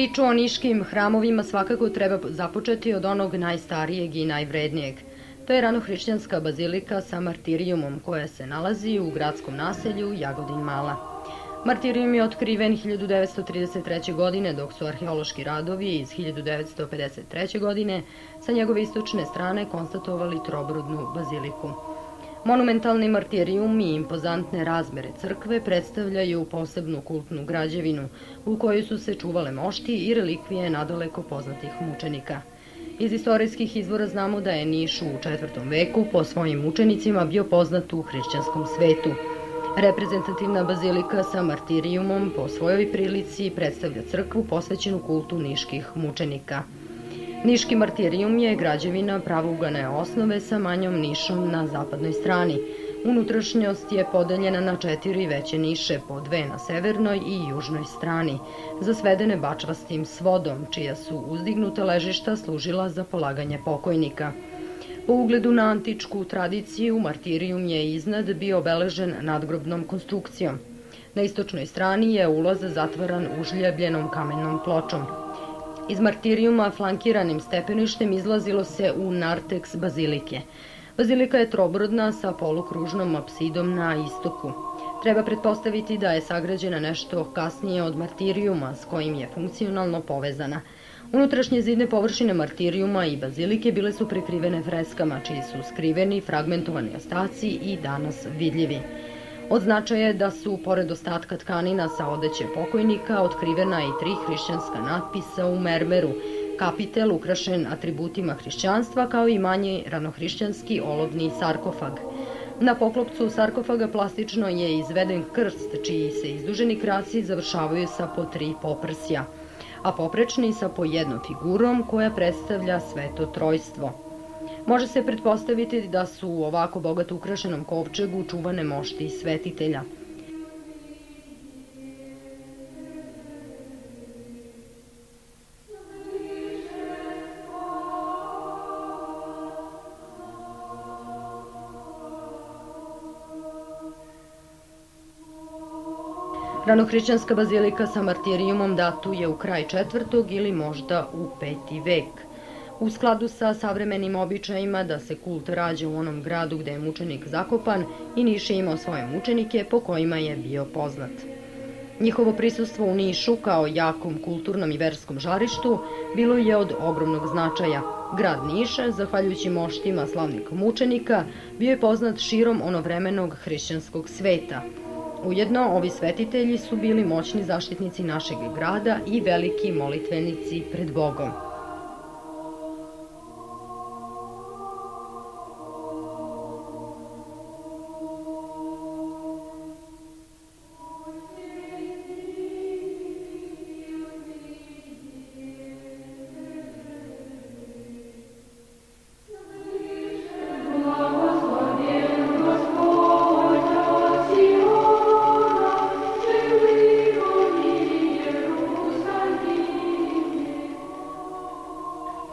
Priču o niškim hramovima svakako treba započeti od onog najstarijeg i najvrednijeg. To je ranohrišćanska bazilika sa martirijumom koja se nalazi u gradskom naselju Jagodin Mala. Martirijum je otkriven 1933. godine, dok su arheološki radovi iz 1953. godine sa njegove istočne strane konstatovali trobrudnu baziliku. Monumentalni martirijum i impozantne razmere crkve predstavljaju posebnu kultnu građevinu u kojoj su se čuvale mošti i relikvije nadaleko poznatih mučenika. Iz istorijskih izvora znamo da je Niš u IV. Veku po svojim mučenicima bio poznat u hrišćanskom svetu. Reprezentativna bazilika sa martirijumom po svojoj prilici predstavlja crkvu posvećenu kultu niških mučenika. Niški martirijum je građevina pravougane osnove sa manjom nišom na zapadnoj strani. Unutrašnjost je podeljena na 4 veće niše, po 2 na severnoj i južnoj strani, zasvedene bačvastim svodom, čija su uzdignuta ležišta služila za polaganje pokojnika. Po ugledu na antičku tradiciju, martirijum je iznad bio obeležen nadgrobnom konstrukcijom. Na istočnoj strani je ulaz zatvaran užljebljenom kamennom pločom. Iz martirijuma flankiranim stepeništem izlazilo se u narteks bazilike. Bazilika je trobrodna sa polukružnom apsidom na istoku. Treba pretpostaviti da je sagrađena nešto kasnije od martirijuma s kojim je funkcionalno povezana. Unutrašnje zidne površine martirijuma i bazilike bile su prekrivene freskama, čiji su skriveni fragmentovani ostaci i danas vidljivi. Od značaja je da su, pored ostatka tkanina sa odeće pokojnika, otkrivena i 3 hrišćanska natpisa u mermeru, kapitel ukrašen atributima hrišćanstva, kao i manji ranohrišćanski olovni sarkofag. Na poklopcu sarkofaga plastično je izveden krst, čiji se izduženi kraci završavaju sa po 3 poprsja, a poprečni sa po 1 figurom koja predstavlja Sveto Trojstvo. Može se pretpostaviti da su u ovako bogato ukrašenom kovčegu čuvane mošti svetitelja. Ranohrišćanska bazilika sa martirijumom datuje u kraj 4. ili možda u 5. vek. U skladu sa savremenim običajima da se kult rađa u onom gradu gde je mučenik zakopan, i Niš je imao svoje mučenike po kojima je bio poznat. Njihovo prisustvo u Nišu kao jakom kulturnom i verskom žarištu bilo je od ogromnog značaja. Grad Niš, zahvaljujući moštima slavnih mučenika, bio je poznat širom onovremenog hrišćanskog sveta. Ujedno, ovi svetitelji su bili moćni zaštitnici našeg grada i veliki molitvenici pred Bogom.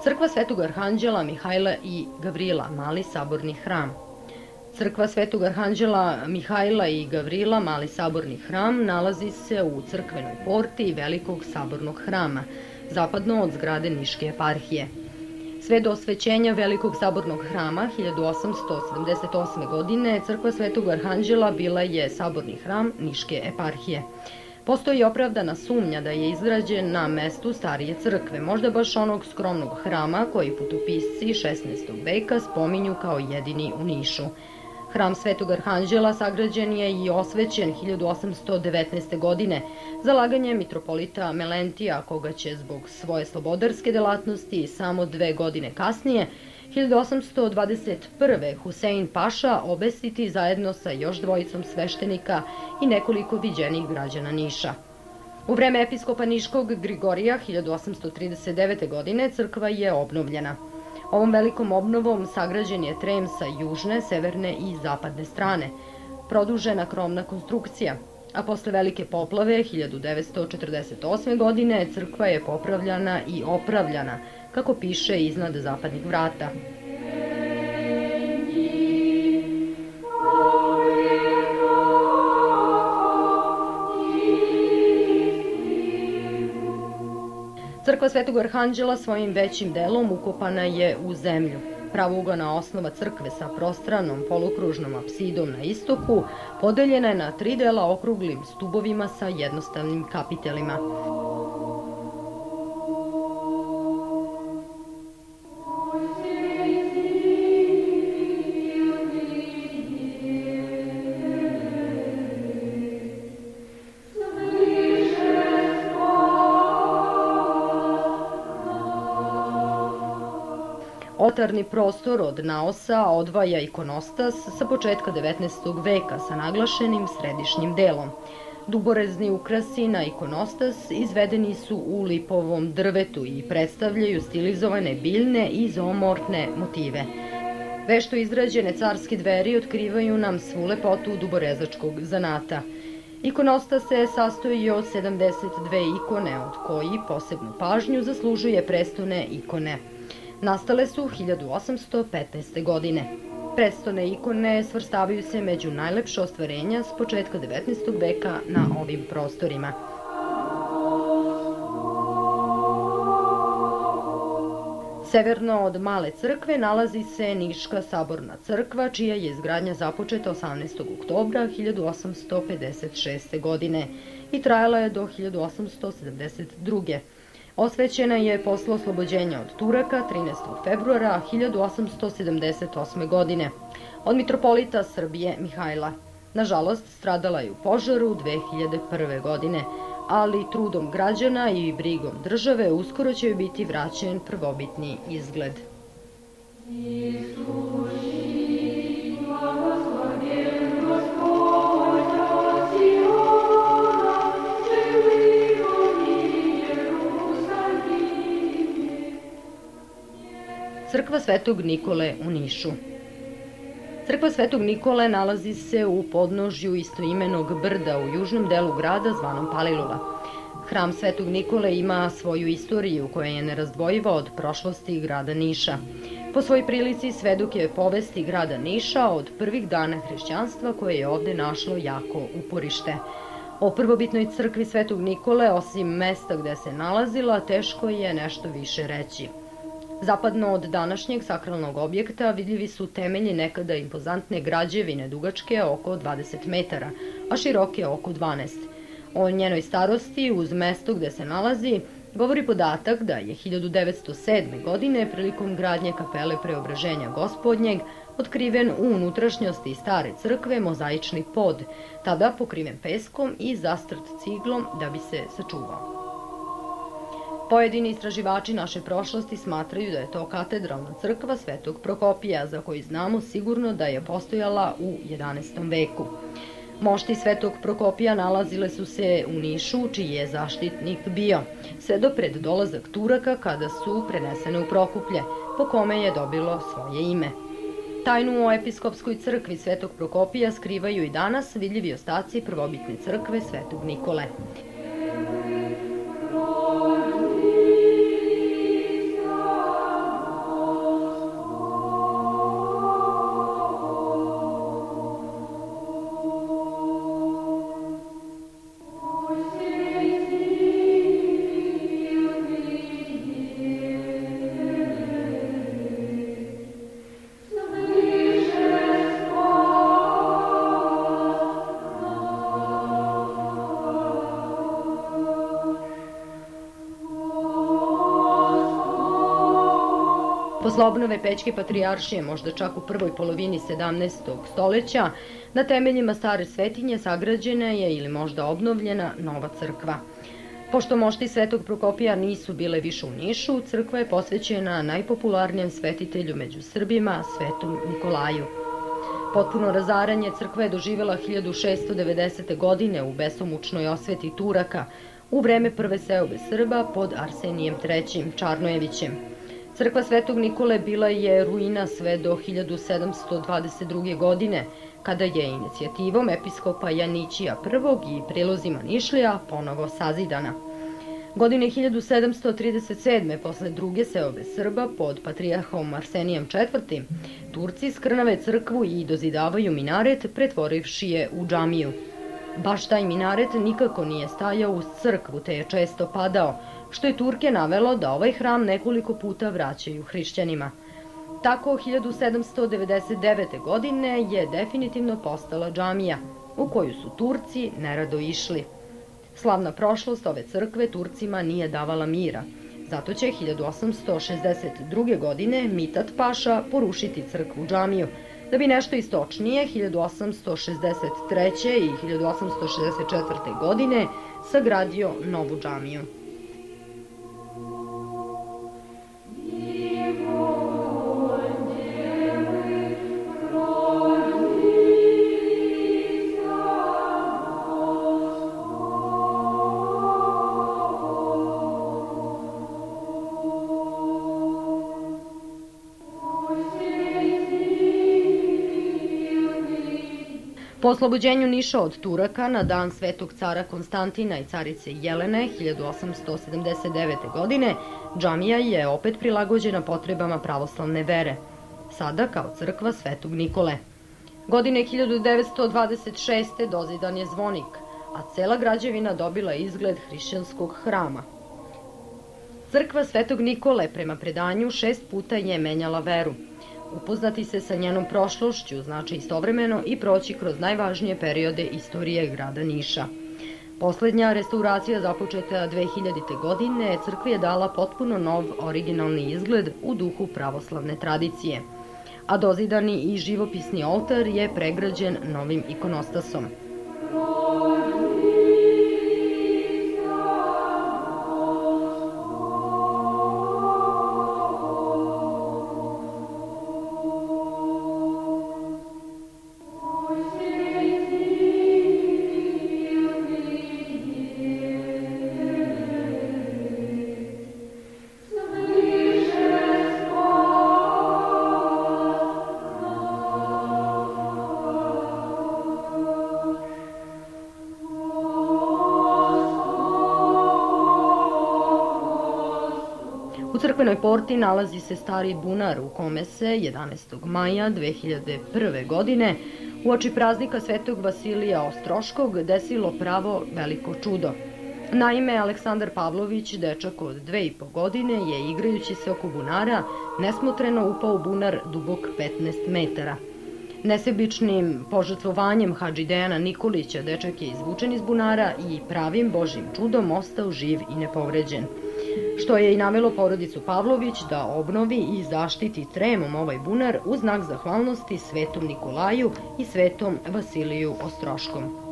Crkva Svetog Arhanđela, Mihajla i Gavrila, mali saborni hram. Crkva Svetog Arhanđela, Mihajla i Gavrila, mali saborni hram, nalazi se u crkvenoj porti Velikog sabornog hrama, zapadno od zgrade Niške eparhije. Sve do osvećenja Velikog sabornog hrama 1878. godine crkva Svetog Arhanđela bila je saborni hram Niške eparhije. Postoji opravdana sumnja da je izgrađen na mestu starije crkve, možda baš onog skromnog hrama koji putopisci 16. veka spominju kao jedini u Nišu. Hram Svetog Arhanđela sagrađen je i osvećen 1819. godine zalaganjem mitropolita Melentija, koga će zbog svoje slobodarske delatnosti samo 2 godine kasnije, 1821. Husein Paša obesiti zajedno sa još 2 sveštenika i nekoliko viđenih građana Niša. U vreme episkopa Niškog Grigorija 1839. godine crkva je obnovljena. Ovom velikom obnovom sagrađen je trem sa južne, severne i zapadne strane, produžena krovna konstrukcija, a posle velike poplave 1948. godine crkva je popravljana i opravljana, kako piše iznad zapadnih vrata. Crkva Svetog Arhanđela svojim većim delom ukopana je u zemlju. Pravougana osnova crkve sa prostranom polukružnom apsidom na istoku podeljena je na 3 dela okruglim stubovima sa jednostavnim kapitelima. Oltarni prostor od naosa odvaja ikonostas sa početka 19. veka sa naglašenim središnjim delom. Duborezni ukrasi na ikonostas izvedeni su u lipovom drvetu i predstavljaju stilizovane biljne i zoomorfne motive. Vešto izrađene carske dveri otkrivaju nam svu lepotu duborezačkog zanata. Ikonostas se sastoji od 72 ikone, od koji posebnu pažnju zaslužuje prestone ikone. Nastale su 1815. godine. Prestone ikone svrstavaju se među najlepše ostvarenja s početka 19. veka na ovim prostorima. Severno od Male crkve nalazi se Niška saborna crkva, čija je izgradnja započeta 18. oktobra 1856. godine i trajala je do 1872. Osvećena je posle oslobođenja od Turaka 13. februara 1878. godine od mitropolita Srbije Mihajla. Nažalost, stradala je u požaru 2001. godine, ali trudom građana i brigom države uskoro će joj biti vraćen prvobitni izgled. Crkva Svetog Nikole u Nišu. Crkva Svetog Nikole nalazi se u podnožju istoimenog brda u južnom delu grada zvanom Palilula. Hram Svetog Nikole ima svoju istoriju koja je nerazdvojiva od prošlosti grada Niša. Po svoj prilici svedok je povesti grada Niša od prvih dana hrišćanstva koje je ovde našlo jako uporište. O prvobitnoj crkvi Svetog Nikole, osim mesta gde se nalazila, teško je nešto više reći. Zapadno od današnjeg sakralnog objekta vidljivi su temelji nekada impozantne građevine dugačke oko 20 metara, a široke oko 12. O njenoj starosti uz mesto gde se nalazi govori podatak da je 1907. godine prilikom gradnje kapele Preobraženja Gospodnjeg otkriven u unutrašnjosti stare crkve mozaični pod, tada pokriven peskom i zastrt ciglom da bi se sačuvao. Pojedini istraživači naše prošlosti smatraju da je to katedralna crkva Svetog Prokopija, za koju znamo sigurno da je postojala u 11. veku. Mošti Svetog Prokopija nalazile su se u Nišu, čiji je zaštitnik bio, sve do pred dolazak Turaka kada su prenesene u Prokuplje, po kome je dobilo svoje ime. Tajnu o episkopskoj crkvi Svetog Prokopija skrivaju i danas vidljivi ostaci prvobitne crkve Svetog Nikole. Posle obnove Pećke patrijaršije, možda čak u prvoj polovini 17. stoleća, na temeljima stare svetinje sagrađena je ili možda obnovljena nova crkva. Pošto mošti Svetog Prokopija nisu bile više u Nišu, crkva je posvećena najpopularnijem svetitelju među Srbima, Svetom Nikolaju. Potpuno razaranje crkva je doživela 1690. godine u besomučnoj osveti Turaka, u vreme prve seobe Srba pod Arsenijem III. Čarnojevićem. Crkva Svetog Nikole bila je ruina sve do 1722. godine, kada je inicijativom episkopa Janićija I. i prilozima Nišlija ponovo sazidana. Godine 1737. posle druge seobe Srba pod patrijarhom Arsenijem IV. Turci skrnave crkvu i dozidavaju minaret, pretvorivši je u džamiju. Baš taj minaret nikako nije stajao uz crkvu, te je često padao, što je Turke navelo da ovaj hram nekoliko puta vraćaju hrišćanima. Tako 1799. godine je definitivno postala džamija, u koju su Turci nerado išli. Slavna prošlost ove crkve Turcima nije davala mira, zato će 1862. godine Mitat Paša porušiti crkvu džamiju, da bi nešto istočnije 1863. i 1864. godine sagradio novu džamiju. Po oslobođenju Niša od Turaka na dan Svetog cara Konstantina i carice Jelene 1879. godine, džamija je opet prilagođena potrebama pravoslavne vere, sada kao crkva Svetog Nikole. Godine 1926. dozidan je zvonik, a cela građevina dobila je izgled hrišćanskog hrama. Crkva Svetog Nikole, prema predanju, 6 puta je menjala veru. Upoznati se sa njenom prošlošću znači istovremeno i proći kroz najvažnije periode istorije grada Niša. Poslednja restauracija započeta 2000. godine crkvi je dala potpuno nov originalni izgled u duhu pravoslavne tradicije, a dozidani i živopisni oltar je pregrađen novim ikonostasom. U crkvenoj porti nalazi se stari bunar u kome se 11. maja 2001. godine uoči praznika Svetog Vasilija Ostroškog desilo pravo veliko čudo. Naime, Aleksandar Pavlović, dečak od 2,5 godine, je igrajući se oko bunara nesmotreno upao u bunar dubok 15 metara. Nesebičnim požrtvovanjem Hadži Dejana Nikolića dečak je izvučen iz bunara i pravim božjim čudom ostao živ i nepovređen, što je i navelo porodicu Pavlović da obnovi i zaštiti tremom ovaj bunar u znak zahvalnosti Svetom Nikolaju i Svetom Vasiliju Ostroškom.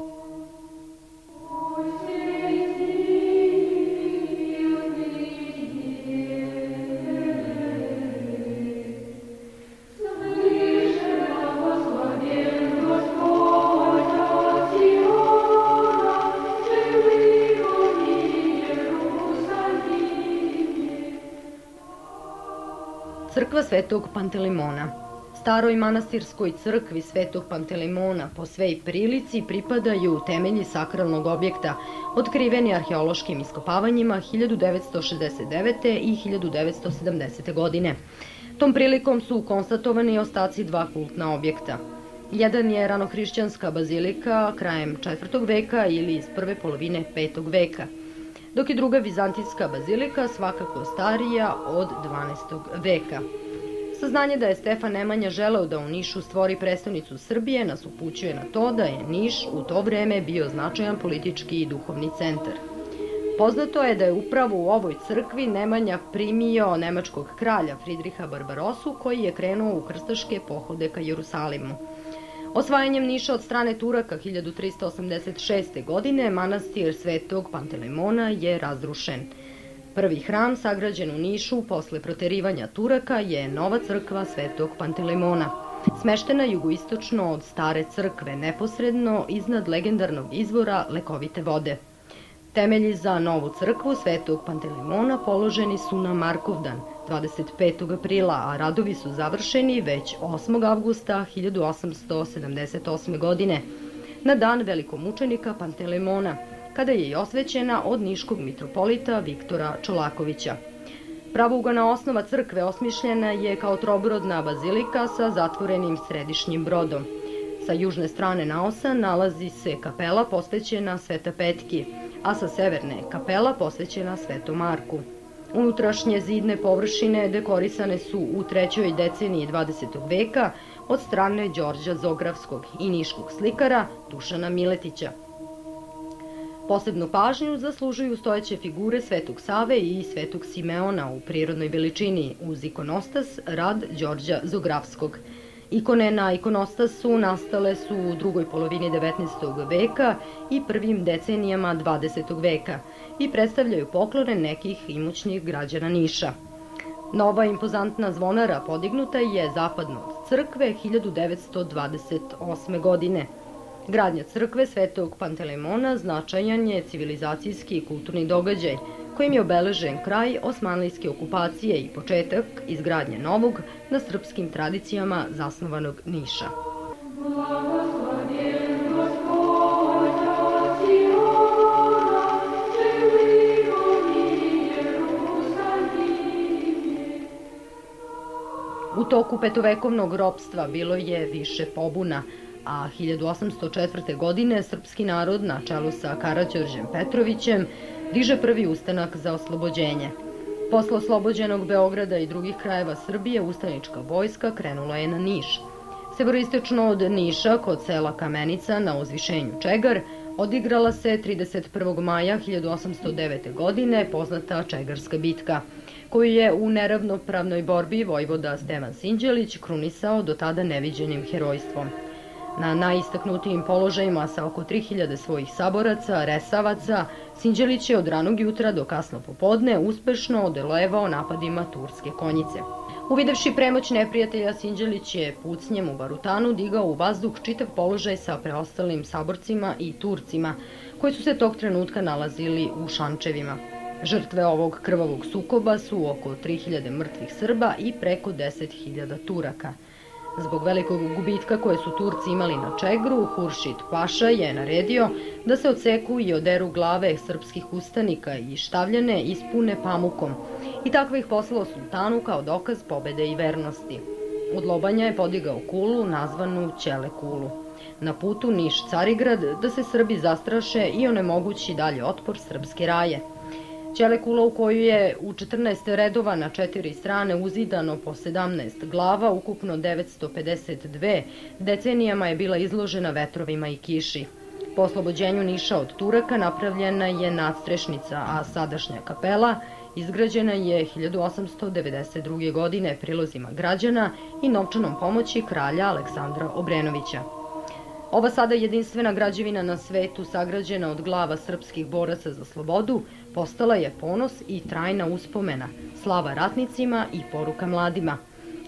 Crkva Svetog Pantelimona. Staroj manastirskoj crkvi Svetog Pantelimona po svej prilici pripadaju temelji sakralnog objekta, otkriveni arheološkim iskopavanjima 1969. i 1970. godine. Tom prilikom su konstatovani ostaci dva kultna objekta. Jedan je ranohrišćanska bazilika krajem 4. veka ili iz prve polovine 5. veka, dok je druga vizantijska bazilika svakako starija od 12. veka. Saznanje da je Stefan Nemanja želeo da u Nišu stvori prestonicu Srbije nas upućuje na to da je Niš u to vreme bio značajan politički i duhovni centar. Poznato je da je upravo u ovoj crkvi Nemanja primio nemačkog kralja Fridriha Barbarosu, koji je krenuo u krstaške pohode ka Jerusalimu. Osvajanjem Niša od strane Turaka 1386. godine manastir Svetog Pantelimona je razrušen. Prvi hram sagrađen u Nišu posle proterivanja Turaka je nova crkva Svetog Pantelimona, smeštena jugoistočno od stare crkve, neposredno iznad legendarnog izvora lekovite vode. Temelji za novu crkvu Svetog Pantelimona položeni su na Markovdan, 25. aprila, a radovi su završeni već 8. avgusta 1878. godine, na dan velikomučenika Pantelimona, kada je i osvećena od niškog mitropolita Viktora Čolakovića. Pravougana osnova crkve osmišljena je kao trobrodna bazilika sa zatvorenim središnjim brodom. Sa južne strane naosa nalazi se kapela posvećena Sveta Petki, a sa severne je kapela posvećena Svetom Marku. Unutrašnje zidne površine dekorisane su u 3. deceniji 20. veka od strane Đorđa Zografskog i niškog slikara Dušana Miletića. Posebnu pažnju zaslužuju stojeće figure Svetog Save i Svetog Simeona u prirodnoj veličini uz ikonostas rad Đorđa Zografskog. Ikone na ikonostasu nastale su u drugoj polovini 19. veka i prvim decenijama 20. veka i predstavljaju poklone nekih imućnih građana Niša. Nova impozantna zvonara podignuta je zapadno od crkve 1928. godine. Gradnja crkve Svetog Pantelemona značajan je civilizacijski i kulturni događaj, kojim je obeležen kraj osmanlijske okupacije i početak izgradnje novog, na srpskim tradicijama zasnovanog Niša. U toku petovekovnog ropstva bilo je više pobuna, a 1804. godine srpski narod na čelu sa Karađorđem Petrovićem diže prvi ustanak za oslobođenje. Posle oslobođenog Beograda i drugih krajeva Srbije ustanička vojska krenula je na Niš. Severistočno od Niša, kod sela Kamenica na uzvišenju Čegar, odigrala se 31. maja 1809. godine poznata Čegarska bitka, koju je u neravnopravnoj borbi vojvoda Stevan Sinđelić krunisao do tada neviđenim herojstvom. Na najistaknutijim položajima sa oko 3000 svojih saboraca, resavaca, Sinđelić je od ranog jutra do kasno popodne uspešno odolevao napadima turske konjice. Uvidevši premoć neprijatelja, Sinđelić je pucnjem u barutanu digao u vazduh čitav položaj sa preostalim saborcima i Turcima, koji su se tog trenutka nalazili u šančevima. Žrtve ovog krvavog sukoba su oko 3000 mrtvih Srba i preko 10.000 Turaka. Zbog velikog gubitka koje su Turci imali na Čegru, Huršid Paša je naredio da se odseku i oderu glave srpskih ustanika i štavljene ispune pamukom i tako ih poslao sultanu kao dokaz pobede i vernosti. Od lobanja je podigao kulu nazvanu Ćele kulu. Na putu Niš-Carigrad da se Srbi zastraše i onemogući dalje otpor srpske raje. Ćele kula u koju je u 14 redova na 4 strane uzidano po 17 glava, ukupno 952, decenijama je bila izložena vetrovima i kiši. Po oslobođenju Niša od Turaka napravljena je nadstrešnica, a sadašnja kapela izgrađena je 1892. godine prilozima građana i novčanom pomoći kralja Aleksandra Obrenovića. Ova sada jedinstvena građevina na svetu, sagrađena od glava srpskih boraca za slobodu, postala je ponos i trajna uspomena, slava ratnicima i poruka mladima.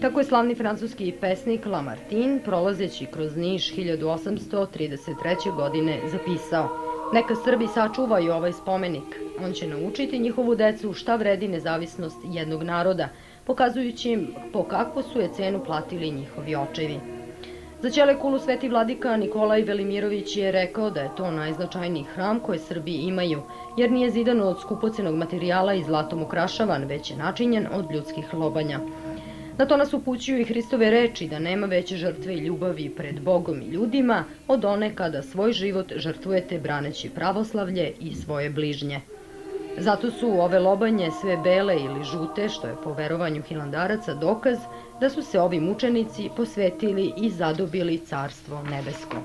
Kako je slavni francuski pesnik Lamartine, prolazeći kroz Niš 1833. godine, zapisao: "Neka Srbi sačuvaju ovaj spomenik. On će naučiti njihovu decu šta vredi nezavisnost jednog naroda, pokazujući im po kakvu su je cenu platili njihovi očevi." Za Ćele kulu sveti vladika Nikolaj Velimirović je rekao da je to najznačajniji hram koje Srbi imaju, jer nije zidan od skupocenog materijala i zlatom ukrašavan, već je načinjen od ljudskih lobanja. Na to nas upućuju i Hristove reči da nema veće žrtve i ljubavi pred Bogom i ljudima od one kada svoj život žrtvujete braneći pravoslavlje i svoje bližnje. Zato su ove lobanje sve bele ili žute, što je po verovanju hilandaraca dokaz da su se ovi mučenici posvetili i zadobili carstvo nebesko.